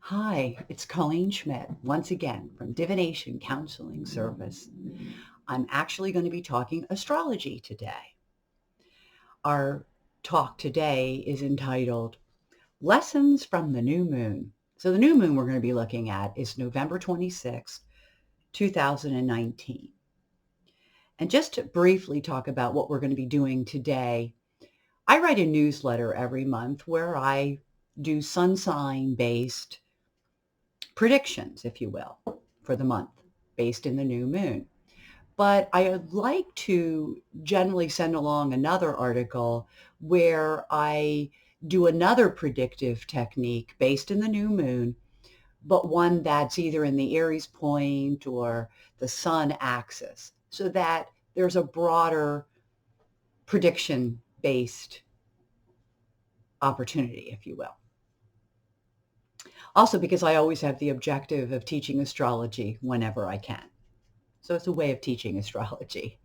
Hi, it's Colleen Schmidt once again from Divination Counseling Service. I'm actually going to be talking astrology today. Our talk today is entitled Lessons from the New Moon. So the new moon we're going to be looking at is November 26th, 2019. And just to briefly talk about what we're going to be doing today, I write a newsletter every month where I do sun sign based predictions, if you will, for the month based in the new moon. But I would like to generally send along another article where I do another predictive technique based in the new moon, but one that's either in the Aries point or the sun axis, so that there's a broader prediction based opportunity, if you will. Also, because I always have the objective of teaching astrology whenever I can. So it's a way of teaching astrology.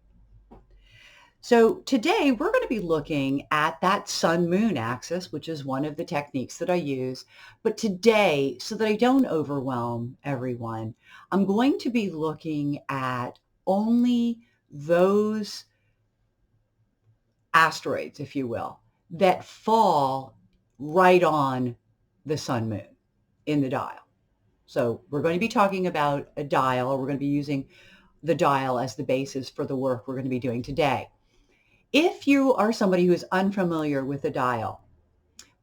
So today we're going to be looking at that sun-moon axis, which is one of the techniques that I use. But today, so that I don't overwhelm everyone, I'm going to be looking at only those asteroids, if you will, that fall right on the sun-moon in the dial. So we're going to be talking about a dial. We're going to be using the dial as the basis for the work we're going to be doing today. If you are somebody who is unfamiliar with the dial,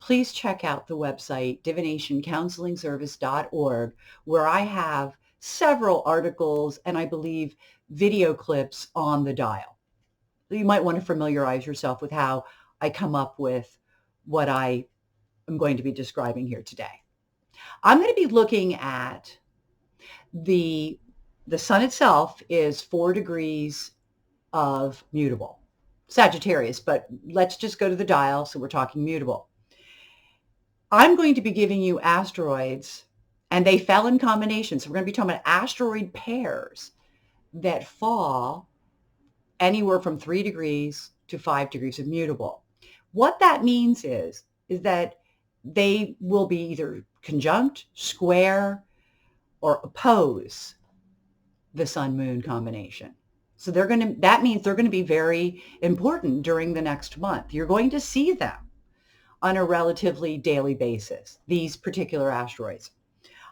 please check out the website divinationcounselingservice.org, where I have several articles and I believe video clips on the dial. You might want to familiarize yourself with how I come up with what I am going to be describing here today. I'm going to be looking at the sun itself is 4 degrees of mutable. Sagittarius, but let's just go to the dial. So we're talking mutable. I'm going to be giving you asteroids, and they fell in combination. So we're going to be talking about asteroid pairs that fall anywhere from 3 degrees to 5 degrees of mutable. What that means is that they will be either conjunct, square, or oppose the sun-moon combination. So that means they're going to be very important during the next month. You're going to see them on a relatively daily basis, these particular asteroids.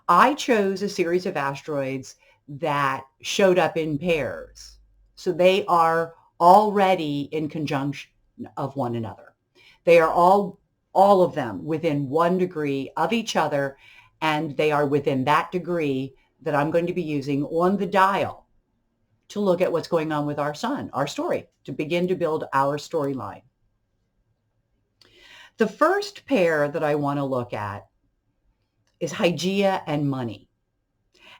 I chose a series of asteroids that showed up in pairs. So they are already in conjunction of one another. They are all of them within 1 degree of each other, and they are within that degree that I'm going to be using on the dial to look at what's going on with our sun, our story, to begin to build our storyline. The first pair that I want to look at is Higia and Money.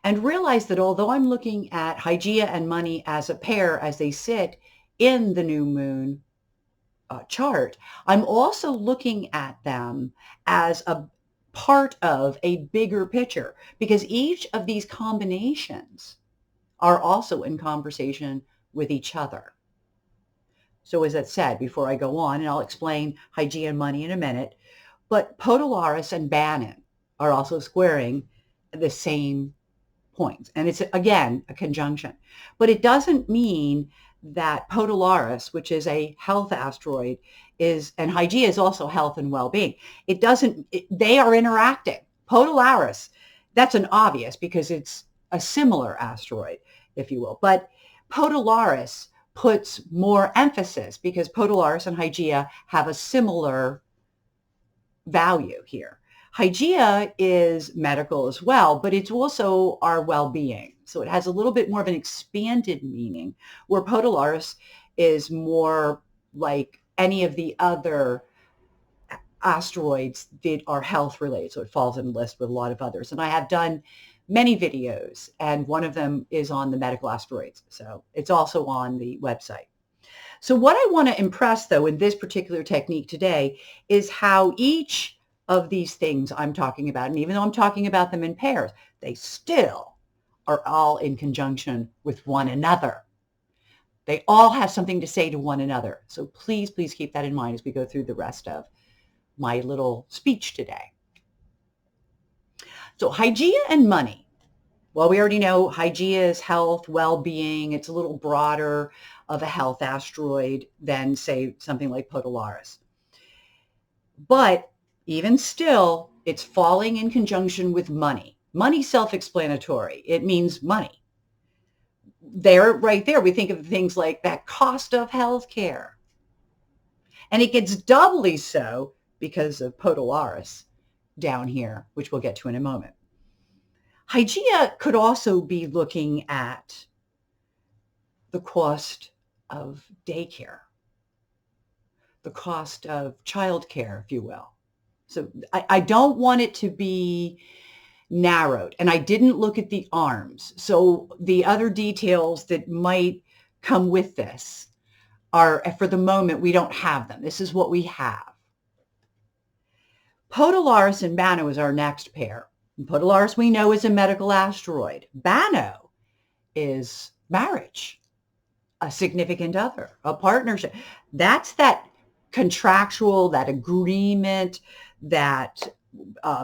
And realize that although I'm looking at Higia and Money as a pair as they sit in the new moon chart, I'm also looking at them as a part of a bigger picture, because each of these combinations are also in conversation with each other. So as I said, before I go on, and I'll explain Higia and Money in a minute, but Podalaris and Bannon are also squaring the same points. And it's, again, a conjunction. But it doesn't mean that Podalaris, which is a health asteroid, and Higia is also health and well-being. They are interacting. Podalaris, that's an obvious because it's a similar asteroid, if you will. But Podalaris puts more emphasis because Podalaris and Higia have a similar value here. Higia is medical as well, but it's also our well-being. So it has a little bit more of an expanded meaning, where Podalaris is more like any of the other asteroids that are health related. So it falls in a list with a lot of others. And I have done many videos, and one of them is on the medical asteroids. So it's also on the website. So what I want to impress, though, in this particular technique today is how each of these things I'm talking about, and even though I'm talking about them in pairs, they still are all in conjunction with one another. They all have something to say to one another. So please, please keep that in mind as we go through the rest of my little speech today. So Hygia and money. Well, we already know Hygia is health, well-being. It's a little broader of a health asteroid than, say, something like Podolaris. But even still, it's falling in conjunction with money. Money, self-explanatory. It means money. Right there, we think of things like that cost of healthcare. And it gets doubly so because of Podolaris down here, which we'll get to in a moment. Hygia could also be looking at the cost of daycare, the cost of childcare, if you will. So I don't want it to be narrowed. And I didn't look at the arms. So the other details that might come with this are, for the moment, we don't have them. This is what we have. Podolaris and Bano is our next pair. And Podolaris we know is a medical asteroid. Bano is marriage, a significant other, a partnership. That's that contractual, that agreement, that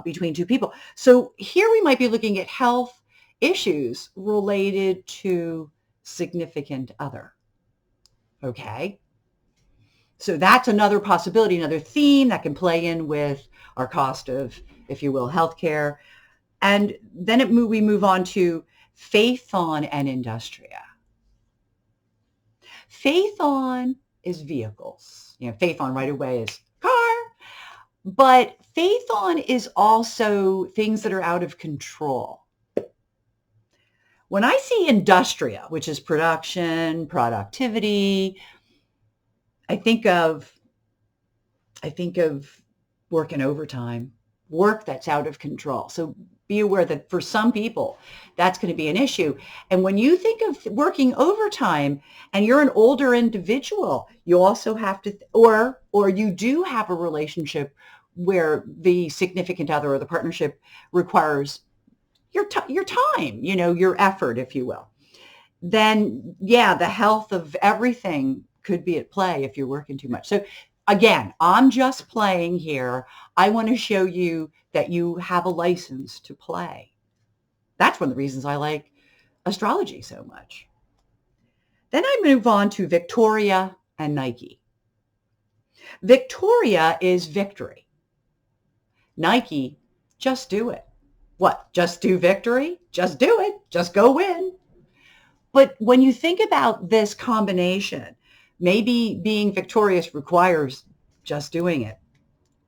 between two people. So here we might be looking at health issues related to significant other. Okay. So that's another possibility, another theme that can play in with our cost of, if you will, healthcare. And then we move on to Phaethon and Industria. Phaethon is vehicles. Phaethon right away is car. But Phaethon is also things that are out of control. When I see Industria, which is production, productivity, I think of working overtime, work that's out of control. So be aware that for some people, that's going to be an issue. And when you think of working overtime and you're an older individual, you also have to, or you do have a relationship where the significant other or the partnership requires your time, your effort, if you will, then yeah, the health of everything could be at play if you're working too much. So again, I'm just playing here. I want to show you that you have a license to play. That's one of the reasons I like astrology so much. Then I move on to Victoria and Nike. Victoria is victory. Nike, just do it. What? Just do victory? Just do it. Just go win. But when you think about this combination, maybe being victorious requires just doing it.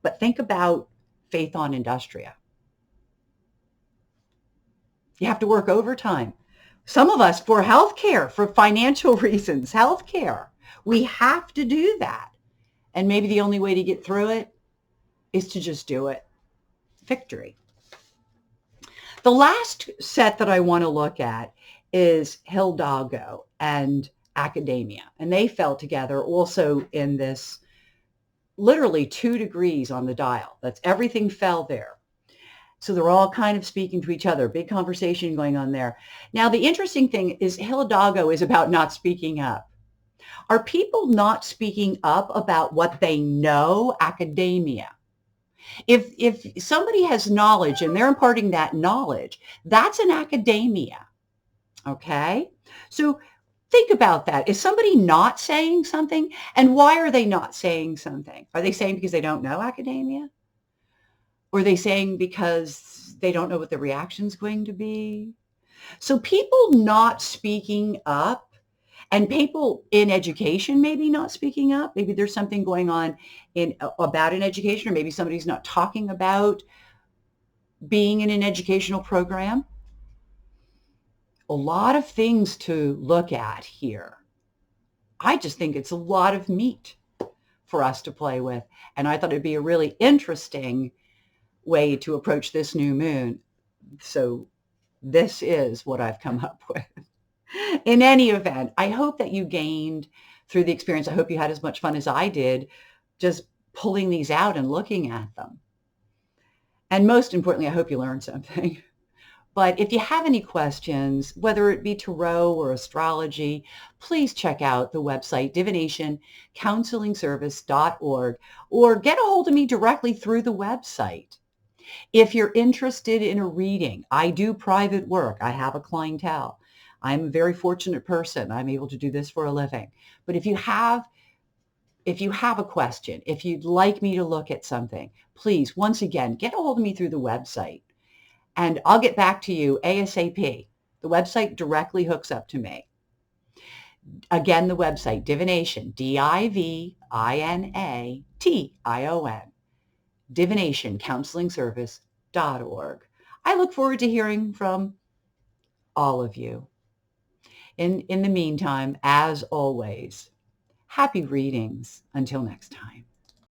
But think about Phaethon Industria. You have to work overtime. Some of us for healthcare, for financial reasons, healthcare. We have to do that. And maybe the only way to get through it is to just do it. Victory. The last set that I want to look at is Hidalgo and academia. And they fell together also in this literally 2 degrees on the dial. That's everything fell there. So they're all kind of speaking to each other. Big conversation going on there. Now, the interesting thing is Hidalgo is about not speaking up. Are people not speaking up about what they know? Academia. If somebody has knowledge and they're imparting that knowledge, that's an academia. Okay? So think about that. Is somebody not saying something? And why are they not saying something? Are they saying because they don't know academia? Or are they saying because they don't know what the reaction is going to be? So people not speaking up, and people in education maybe not speaking up. Maybe there's something going on about an education, or maybe somebody's not talking about being in an educational program. A lot of things to look at here. I just think it's a lot of meat for us to play with. And I thought it'd be a really interesting way to approach this new moon. So this is what I've come up with. In any event, I hope that you gained through the experience. I hope you had as much fun as I did just pulling these out and looking at them. And most importantly, I hope you learned something. But if you have any questions, whether it be tarot or astrology, please check out the website divinationcounselingservice.org or get a hold of me directly through the website. If you're interested in a reading, I do private work. I have a clientele. I'm a very fortunate person. I'm able to do this for a living. But if you have a question, if you'd like me to look at something, please, once again, get a hold of me through the website and I'll get back to you ASAP. The website directly hooks up to me. Again, the website, Divination, Divination, divinationcounselingservice.org. I look forward to hearing from all of you. In the meantime, as always, happy readings. Until next time.